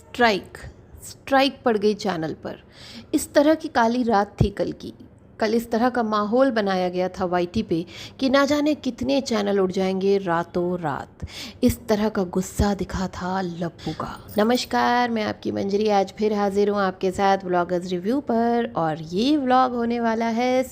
Strike strike पड़ गई channel पर। इस तरह की काली रात थी कल इस तरह का माहौल बनाया गया था वाईटी पे कि ना जाने कितने चैनल उड़ जाएंगे रातों रात। इस तरह का गुस्सा दिखा था लप्पू का। नमस्कार, मैं आपकी मंजरी आज फिर हाजिर हूँ आपके साथ व्लॉगर्स रिव्यू पर, और ये व्लॉग होने वाला है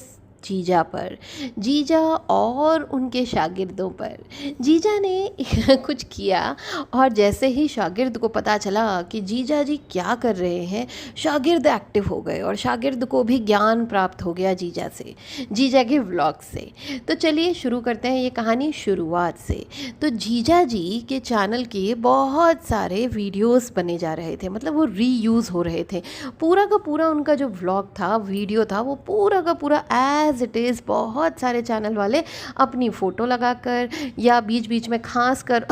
जीजा पर, जीजा और उनके शागिर्दों पर। जीजा ने कुछ किया और जैसे ही शागिर्द को पता चला कि जीजा जी क्या कर रहे हैं, शागिर्द एक्टिव हो गए और शागिर्द को भी ज्ञान प्राप्त हो गया जीजा से, जीजा के व्लॉग से। तो चलिए शुरू करते हैं ये कहानी शुरुआत से। तो जीजा जी के चैनल के बहुत सारे वीडियोस बने जा रहे थे, मतलब वो रीयूज़ हो रहे थे। पूरा का पूरा उनका जो व्लॉग था, वीडियो था, वो पूरा का पूरा एज इट इज़ बहुत सारे चैनल वाले अपनी फ़ोटो लगाकर या बीच बीच में खांस कर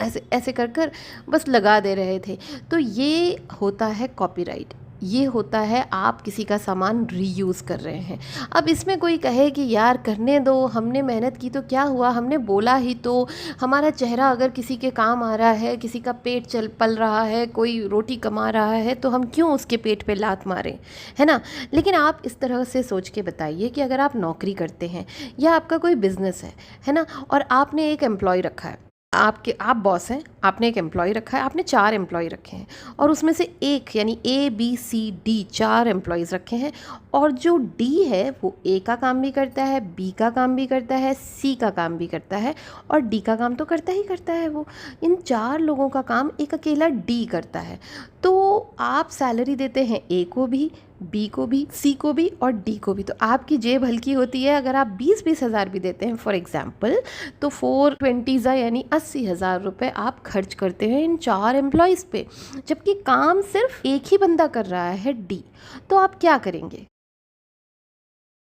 ऐसे ऐसे कर कर बस लगा दे रहे थे। तो ये होता है कॉपीराइट, ये होता है आप किसी का सामान रीयूज़ कर रहे हैं। अब इसमें कोई कहे कि यार करने दो, हमने मेहनत की तो क्या हुआ, हमने बोला ही तो। हमारा चेहरा अगर किसी के काम आ रहा है, किसी का पेट चल पल रहा है, कोई रोटी कमा रहा है, तो हम क्यों उसके पेट पे लात मारें, है ना। लेकिन आप इस तरह से सोच के बताइए कि अगर आप नौकरी करते हैं या आपका कोई बिज़नेस है ना, और आपने एक एम्प्लॉय रखा है, आप बॉस हैं, आपने एक एम्प्लॉय रखा है, आपने 4 एम्प्लॉय रखे हैं, और उसमें से एक यानी A B C D 4 employees रखे हैं, और जो D है वो A का काम भी करता है, B का काम भी करता है, C का काम भी करता है, और D का काम तो करता ही करता है। वो इन 4 लोगों का काम एक अकेला D करता है। तो आप सैलरी देते हैं A को भी, B को भी, C को भी और D को भी। तो आपकी जेब हल्की होती है अगर आप 20-20 हज़ार भी देते हैं फॉर एग्ज़ाम्पल, तो 420 यानी 80,000 रुपये आप खर्च करते हैं इन 4 एम्प्लॉयज़ पे, जबकि काम सिर्फ एक ही बंदा कर रहा है D। तो आप क्या करेंगे,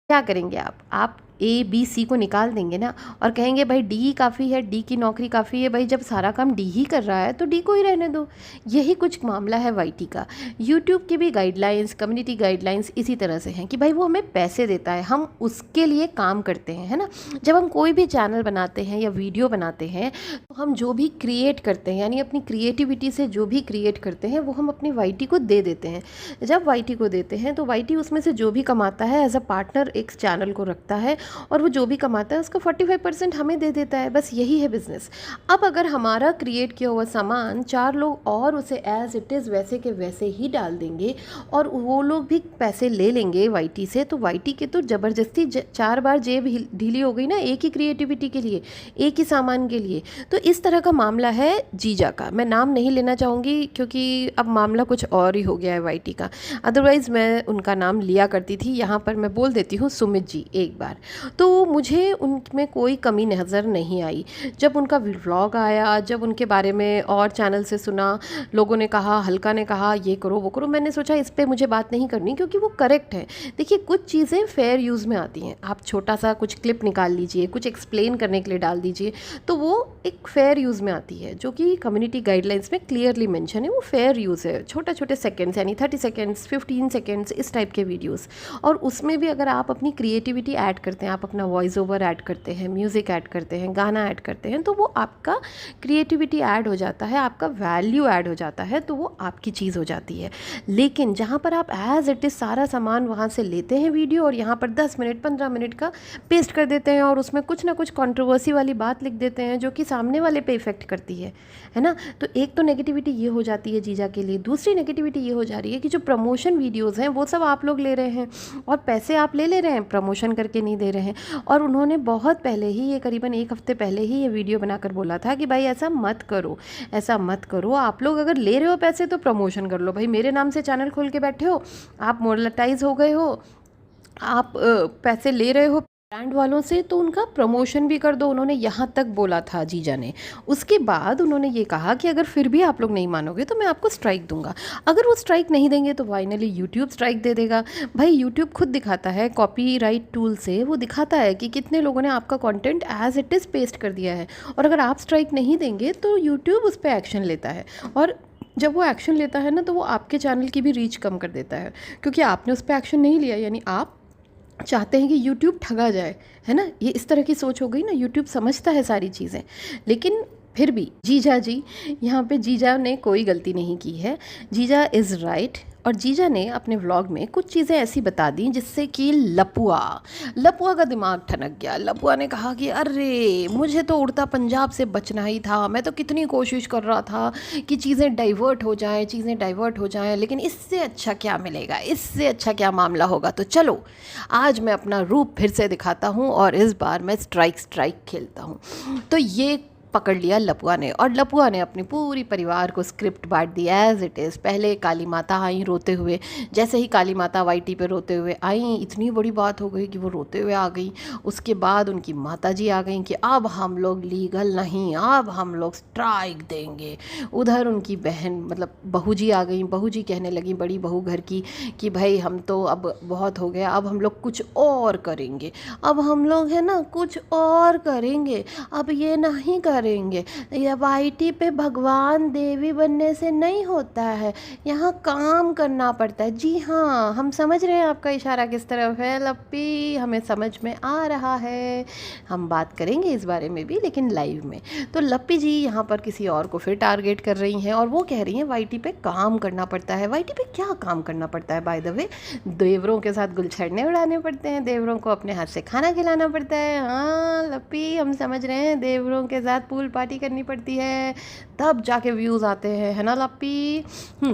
क्या करेंगे आप A B C को निकाल देंगे ना, और कहेंगे भाई डी ही काफ़ी है, डी की नौकरी काफ़ी है, भाई जब सारा काम डी ही कर रहा है तो डी को ही रहने दो। यही कुछ मामला है वाईटी का। यूट्यूब की भी गाइडलाइंस, कम्युनिटी गाइडलाइंस इसी तरह से हैं कि भाई वो हमें पैसे देता है, हम उसके लिए काम करते हैं, है ना। जब हम कोई भी चैनल बनाते हैं या वीडियो बनाते हैं तो हम जो भी क्रिएट करते हैं, यानी अपनी क्रिएटिविटी से जो भी क्रिएट करते हैं, वो हम अपनी वाईटी को दे देते हैं। जब वाईटी को देते हैं तो वाईटी उसमें से जो भी कमाता है एज अ पार्टनर एक चैनल को रखता है, और वो जो भी कमाता है उसका 45% हमें दे देता है। बस यही है बिज़नेस। अब अगर हमारा क्रिएट किया हुआ सामान 4 लोग और उसे एज इट इज़ वैसे के वैसे ही डाल देंगे और वो लोग भी पैसे ले लेंगे वाईटी से, तो वाईटी के तो ज़बरदस्ती 4 बार जेब ढीली हो गई ना, एक ही क्रिएटिविटी के लिए, एक ही सामान के लिए। तो इस तरह का मामला है जीजा का। मैं नाम नहीं लेना चाहूँगी क्योंकि अब मामला कुछ और ही हो गया है वाईटी का, अदरवाइज़ मैं उनका नाम लिया करती थी। यहाँ पर मैं बोल देती हूँ सुमित जी एक बार। तो मुझे उनमें कोई कमी नज़र नहीं आई। जब उनका व्लॉग आया, जब उनके बारे में और चैनल से सुना, लोगों ने कहा, हल्का ने कहा ये करो वो करो, मैंने सोचा इस पे मुझे बात नहीं करनी क्योंकि वो करेक्ट है। देखिए कुछ चीज़ें फेयर यूज़ में आती हैं। आप छोटा सा कुछ क्लिप निकाल लीजिए, कुछ एक्सप्लेन करने के लिए डाल दीजिए, तो वो एक फेयर यूज़ में आती है, जो कि कम्युनिटी गाइडलाइंस में क्लियरली मेंशन है। वो फेयर यूज़ है, छोटे छोटे सेकेंड्स यानी 30 सेकेंड्स 15 सेकेंड्स इस टाइप के वीडियोज़। और उसमें भी अगर आप अपनी क्रिएटिविटी ऐड करते हैं, आप अपना वॉइस ओवर ऐड करते हैं, म्यूज़िक ऐड करते हैं, गाना ऐड करते हैं, तो वो आपका क्रिएटिविटी ऐड हो जाता है, आपका वैल्यू ऐड हो जाता है, तो वो आपकी चीज़ हो जाती है। लेकिन जहाँ पर आप एज इट इज़ सारा सामान वहाँ से लेते हैं वीडियो, और यहाँ पर 10 मिनट 15 मिनट का पेस्ट कर देते हैं, और उसमें कुछ ना कुछ कंट्रोवर्सी वाली बात लिख देते हैं जो कि सामने वाले पे इफेक्ट करती है ना। तो एक तो नेगेटिविटी ये हो जाती है जीजा के लिए। दूसरी नेगेटिविटी ये हो जा रही है कि जो प्रमोशन वीडियोज़ हैं वो सब आप लोग ले रहे हैं, और पैसे आप ले रहे हैं, प्रमोशन करके नहीं दे रहे हैं। और उन्होंने बहुत पहले ही, ये करीबन 1 हफ्ते पहले ही ये वीडियो बनाकर बोला था कि भाई ऐसा मत करो, ऐसा मत करो, आप लोग अगर ले रहे हो पैसे तो प्रमोशन कर लो। भाई मेरे नाम से चैनल खोल के बैठे हो, आप मोनेटाइज हो गए हो, आप पैसे ले रहे हो ब्रांड वालों से, तो उनका प्रमोशन भी कर दो। उन्होंने यहाँ तक बोला था जीजा ने। उसके बाद उन्होंने ये कहा कि अगर फिर भी आप लोग नहीं मानोगे तो मैं आपको स्ट्राइक दूंगा। अगर वो स्ट्राइक नहीं देंगे तो फाइनली यूट्यूब स्ट्राइक दे देगा। भाई यूट्यूब खुद दिखाता है, कॉपीराइट टूल से वो दिखाता है कि कितने लोगों ने आपका content as it is paste कर दिया है, और अगर आप स्ट्राइक नहीं देंगे तो यूट्यूब उस पर एक्शन लेता है। और जब वो एक्शन लेता है ना, तो वो आपके चैनल की भी रीच कम कर देता है, क्योंकि आपने उस पर एक्शन नहीं लिया, यानी आप चाहते हैं कि यूट्यूब ठगा जाए, है ना। ये इस तरह की सोच हो गई ना। यूट्यूब समझता है सारी चीज़ें, लेकिन फिर भी जीजा जी, यहाँ पे जीजा ने कोई गलती नहीं की है। जीजा इज़ राइट। और जीजा ने अपने व्लॉग में कुछ चीज़ें ऐसी बता दी जिससे कि लपुआ लपुआ का दिमाग ठनक गया। लपुआ ने कहा कि अरे मुझे तो उड़ता पंजाब से बचना ही था, मैं तो कितनी कोशिश कर रहा था कि चीज़ें डाइवर्ट हो जाएं, चीज़ें डाइवर्ट हो जाएं, लेकिन इससे अच्छा क्या मिलेगा, इससे अच्छा क्या मामला होगा। तो चलो आज मैं अपना रूप फिर से दिखाता हूँ और इस बार मैं स्ट्राइक खेलता हूँ। तो ये पकड़ लिया लपुआ ने, और लपुआ ने अपनी पूरी परिवार को स्क्रिप्ट बांट दी एज़ इट इज़। पहले काली माता आई रोते हुए, जैसे ही काली माता वाईटी पे रोते हुए आई, इतनी बड़ी बात हो गई कि वो रोते हुए आ गई। उसके बाद उनकी माता जी आ गई कि अब हम लोग लीगल नहीं, अब हम लोग स्ट्राइक देंगे। उधर उनकी बहन मतलब बहू जी आ गई। बहू जी कहने लगी, बड़ी बहू घर की, कि भाई हम तो अब बहुत हो गया, अब हम लोग कुछ और करेंगे, अब हम लोग है ना कुछ और करेंगे, अब ये नहीं करेंगे। ये वाईटी पे भगवान देवी बनने से नहीं होता है, यहाँ काम करना पड़ता है। जी हाँ, हम समझ रहे हैं आपका इशारा किस तरफ है लप्पी, हमें समझ में आ रहा है। हम बात करेंगे इस बारे में भी, लेकिन लाइव में। तो लप्पी जी यहाँ पर किसी और को फिर टारगेट कर रही हैं और वो कह रही हैं वाईटी पे काम करना पड़ता है। वाईटी पे क्या काम करना पड़ता है बाय द वे? देवरों के साथ गुलछड़ने उड़ाने पड़ते हैं, देवरों को अपने हाथ से खाना खिलाना पड़ता है। हाँ लप्पी, हम समझ रहे हैं, देवरों के साथ पूल पार्टी करनी पड़ती है, तब जाके व्यूज़ आते हैं, है ना लप्पी?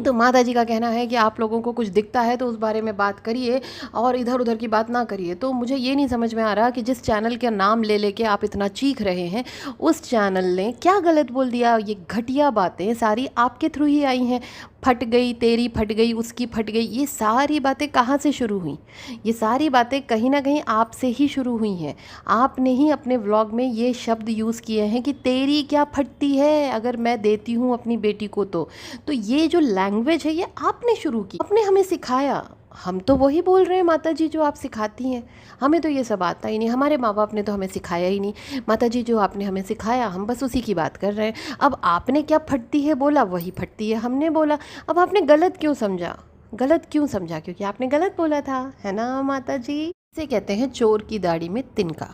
तो माता जी का कहना है कि आप लोगों को कुछ दिखता है तो उस बारे में बात करिए और इधर उधर की बात ना करिए। तो मुझे ये नहीं समझ में आ रहा कि जिस चैनल का नाम ले लेके आप इतना चीख रहे हैं, उस चैनल ने क्या गलत बोल दिया? ये घटिया बातें सारी आपके थ्रू ही आई हैं। फट गई तेरी, फट गई उसकी, फट गई, ये सारी बातें कहाँ से शुरू हुई? ये सारी बातें कहीं ना कहीं आपसे ही शुरू हुई हैं। आपने ही अपने व्लॉग में ये शब्द यूज़ किए हैं कि तेरी क्या फटती है अगर मैं देती हूँ अपनी बेटी को। तो ये जो लैंग्वेज है ये आपने शुरू की, आपने हमें सिखाया। हम तो वही बोल रहे हैं माता जी जो आप सिखाती हैं, हमें तो ये सब आता ही नहीं, हमारे माँ बाप ने तो हमें सिखाया ही नहीं। माता जी जो आपने हमें सिखाया हम बस उसी की बात कर रहे हैं। अब आपने क्या फटती है बोला, वही फटती है हमने बोला। अब आपने गलत क्यों समझा? गलत क्यों समझा? क्योंकि आपने गलत बोला था, है ना माता जी? इसे कहते हैं चोर की दाढ़ी में तिनका।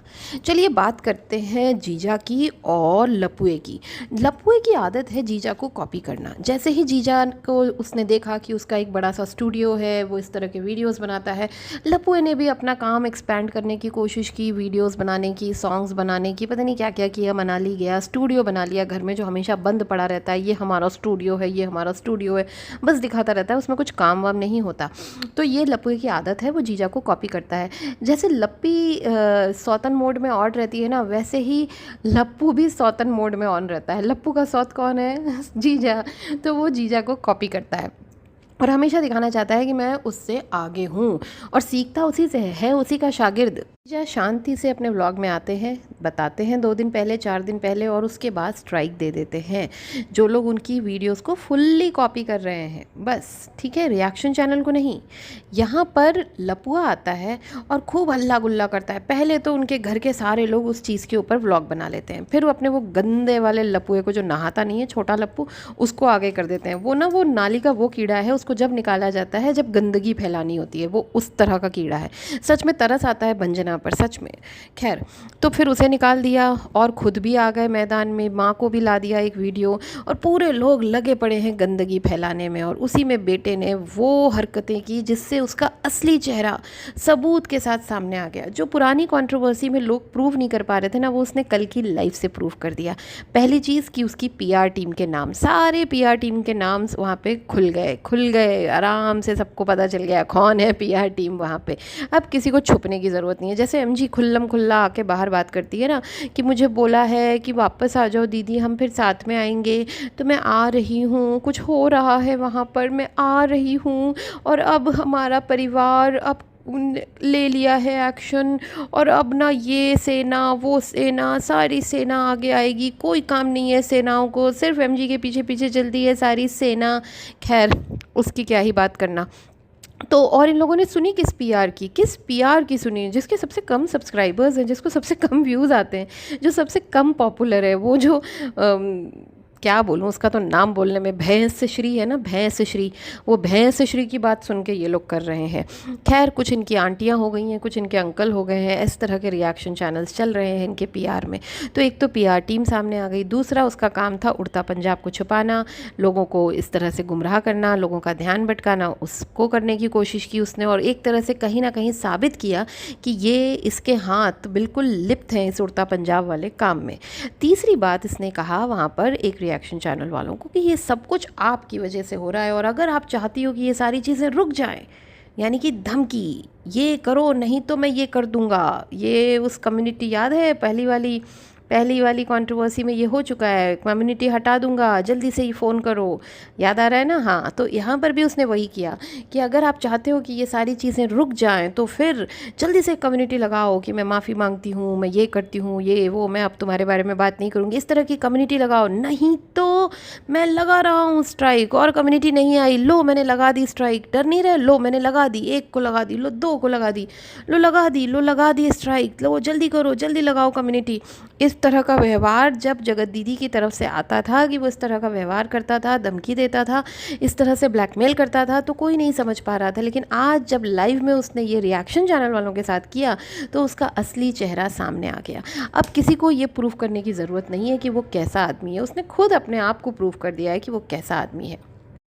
चलिए बात करते हैं जीजा की और लपुए की। लपुए की आदत है जीजा को कॉपी करना। जैसे ही जीजा को उसने देखा कि उसका एक बड़ा सा स्टूडियो है, वो इस तरह के वीडियोस बनाता है, लपुए ने भी अपना काम एक्सपेंड करने की कोशिश की, वीडियोस बनाने की, सॉन्ग्स बनाने की, पता नहीं क्या क्या किया। मनाली गया, स्टूडियो बना लिया घर में जो हमेशा बंद पड़ा रहता है, ये हमारा स्टूडियो है, ये हमारा स्टूडियो है, बस दिखाता रहता है, उसमें कुछ काम वाम नहीं होता। तो ये लपुए की आदत है, वो जीजा को कॉपी करता है। जैसे लप्पी सौतन मोड में ऑन रहती है ना, वैसे ही लप्पू भी सौतन मोड में ऑन रहता है। लप्पू का सौत कौन है? जीजा। तो वो जीजा को कॉपी करता है और हमेशा दिखाना चाहता है कि मैं उससे आगे हूँ और सीखता उसी से है उसी का शागिर्द। जीजा शांति से अपने व्लॉग में आते हैं, बताते हैं 2 दिन पहले 4 दिन पहले, और उसके बाद स्ट्राइक दे देते हैं जो लोग उनकी वीडियोस को फुल्ली कॉपी कर रहे हैं। बस ठीक है, रिएक्शन चैनल को नहीं। यहाँ पर लपुआ आता है और खूब हल्ला गुल्ला करता है। पहले तो उनके घर के सारे लोग उस चीज़ के ऊपर व्लॉग बना लेते हैं, फिर वो अपने वो गंदे वाले लपुए को जो नहाता नहीं है, छोटा लप्पू, उसको आगे कर देते हैं। वो नाली का वो कीड़ा है, उसको जब निकाला जाता है जब गंदगी फैलानी होती है, वो उस तरह का कीड़ा है। सच में तरस आता है भंजना पर, सच में। खैर, तो फिर उसे निकाल दिया और खुद भी आ गए मैदान में, माँ को भी ला दिया एक वीडियो, और पूरे लोग लगे पड़े हैं गंदगी फैलाने में। और उसी में बेटे ने वो हरकतें की जिससे उसका असली चेहरा सबूत के साथ सामने आ गया। जो पुरानी कंट्रोवर्सी में लोग प्रूव नहीं कर पा रहे थे ना, वो उसने कल की लाइव से प्रूव कर दिया। पहली चीज़ कि उसकी पीआर टीम के नाम, सारे पीआर टीम के नाम वहाँ पे खुल गए, आराम से सबको पता चल गया कौन है पीआर टीम वहाँ पे। अब किसी को छुपने की ज़रूरत नहीं है। जैसे एमजी खुल्लम खुल्ला आके बाहर बात करती है ना कि मुझे बोला है कि वापस आ जाओ दीदी, हम फिर साथ में आएंगे, तो मैं आ रही हूँ, कुछ हो रहा है वहाँ पर, मैं आ रही हूँ, और अब हमारा परिवार अब ले लिया है एक्शन, और अब ना ये सेना वो सेना सारी सेना आगे आएगी, कोई काम नहीं है सेनाओं को, सिर्फ एमजी के पीछे पीछे चलती है सारी सेना। खैर, उसकी क्या ही बात करना। तो और इन लोगों ने सुनी किस पीआर की सुनी? जिसके सबसे कम सब्सक्राइबर्स हैं, जिसको सबसे कम व्यूज़ आते हैं, जो सबसे कम पॉपुलर है, वो जो क्या बोलूँ, उसका तो नाम बोलने में, भैंसश्री है ना, भैंसश्री, वो भैंसश्री की बात सुन के ये लोग कर रहे हैं। खैर, कुछ इनकी आंटियाँ हो गई हैं, कुछ इनके अंकल हो गए हैं, इस तरह के रिएक्शन चैनल्स चल रहे हैं इनके पीआर में। तो एक तो पीआर टीम सामने आ गई, दूसरा उसका काम था उड़ता पंजाब को छुपाना, लोगों को इस तरह से गुमराह करना, लोगों का ध्यान भटकाना, उसको करने की कोशिश की उसने, और एक तरह से कहीं ना कहीं साबित किया कि ये इसके हाथ बिल्कुल लिप्त हैं इस उड़ता पंजाब वाले काम में। तीसरी बात इसने कहा वहाँ पर एक रिएक्शन चैनल वालों को कि ये सब कुछ आपकी वजह से हो रहा है, और अगर आप चाहती हो कि ये सारी चीज़ें रुक जाएं, यानी कि धमकी, ये करो नहीं तो मैं ये कर दूंगा। ये उस कम्युनिटी, याद है पहली वाली कंट्रोवर्सी में ये हो चुका है, कम्युनिटी हटा दूंगा, जल्दी से ही फ़ोन करो, याद आ रहा है ना। हाँ, तो यहाँ पर भी उसने वही किया कि अगर आप चाहते हो कि ये सारी चीज़ें रुक जाएं तो फिर जल्दी से कम्युनिटी लगाओ कि मैं माफ़ी मांगती हूँ, मैं ये करती हूँ, ये वो, मैं अब तुम्हारे बारे में बात नहीं करूँगी, इस तरह की कम्युनिटी लगाओ, नहीं तो मैं लगा रहा हूँ स्ट्राइक। और कम्युनिटी नहीं आई, लो मैंने लगा दी स्ट्राइक, डर नहीं रहे, लो मैंने लगा दी, एक को लगा दी, लो दो को लगा दी, लो लगा दी स्ट्राइक, लो जल्दी करो, जल्दी लगाओ कम्युनिटी। इस तरह का व्यवहार जब जगत दीदी की तरफ से आता था कि वो इस तरह का व्यवहार करता था, धमकी देता था, इस तरह से ब्लैकमेल करता था, तो कोई नहीं समझ पा रहा था। लेकिन आज जब लाइव में उसने ये रिएक्शन चैनल वालों के साथ किया तो उसका असली चेहरा सामने आ गया। अब किसी को ये प्रूफ करने की ज़रूरत नहीं है कि वो कैसा आदमी है, उसने खुद अपने आप को प्रूफ कर दिया है कि वो कैसा आदमी है।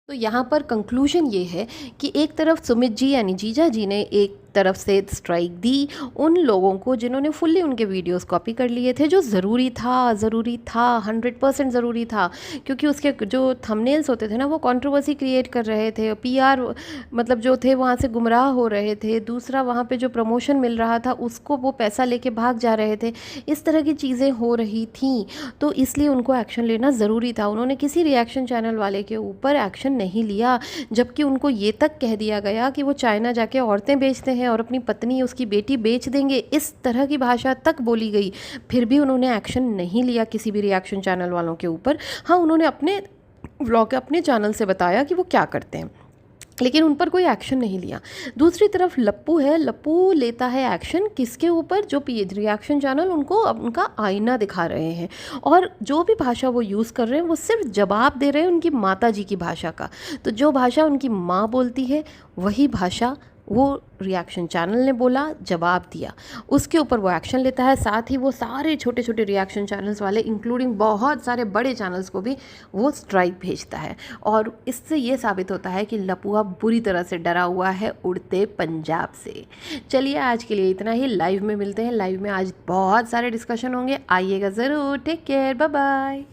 तो यहाँ पर कंक्लूजन ये है कि एक तरफ सुमित जी यानी जीजा जी ने एक तरफ से स्ट्राइक दी उन लोगों को जिन्होंने फुल्ली उनके वीडियोस कॉपी कर लिए थे, जो ज़रूरी था 100% ज़रूरी था, क्योंकि उसके जो थंबनेल्स होते थे ना वो कंट्रोवर्सी क्रिएट कर रहे थे, पीआर मतलब जो थे वहाँ से गुमराह हो रहे थे, दूसरा वहाँ पे जो प्रमोशन मिल रहा था उसको वो पैसा लेके भाग जा रहे थे, इस तरह की चीज़ें हो रही थी। तो इसलिए उनको एक्शन लेना ज़रूरी था। उन्होंने किसी रिएक्शन चैनल वाले के ऊपर एक्शन नहीं लिया, जबकि उनको ये तक कह दिया गया कि वो चाइना जाके औरतें बेचते हैं और अपनी पत्नी उसकी बेटी बेच देंगे, इस तरह की भाषा तक बोली गई। फिर भी उन्होंने एक्शन नहीं लिया किसी भी रिएक्शन चैनल वालों के ऊपर। हाँ, उन्होंने अपने व्लॉग अपने चैनल से बताया कि वो क्या करते हैं, लेकिन उन पर कोई एक्शन नहीं लिया। दूसरी तरफ लप्पू है, लप्पू लेता है एक्शन किसके ऊपर, जो रिएक्शन चैनल उनको उनका आईना दिखा रहे हैं, और जो भी भाषा वो यूज़ कर रहे हैं वो सिर्फ जवाब दे रहे हैं उनकी माता जी की भाषा का। तो जो भाषा उनकी माँ बोलती है वही भाषा वो रिएक्शन चैनल ने बोला, जवाब दिया, उसके ऊपर वो एक्शन लेता है। साथ ही वो सारे छोटे छोटे रिएक्शन चैनल्स वाले इंक्लूडिंग बहुत सारे बड़े चैनल्स को भी वो स्ट्राइक भेजता है, और इससे ये साबित होता है कि लपुआ बुरी तरह से डरा हुआ है उड़ते पंजाब से। चलिए, आज के लिए इतना ही। लाइव में मिलते हैं, लाइव में आज बहुत सारे डिस्कशन होंगे, आइएगा ज़रूर। Take care, bye bye.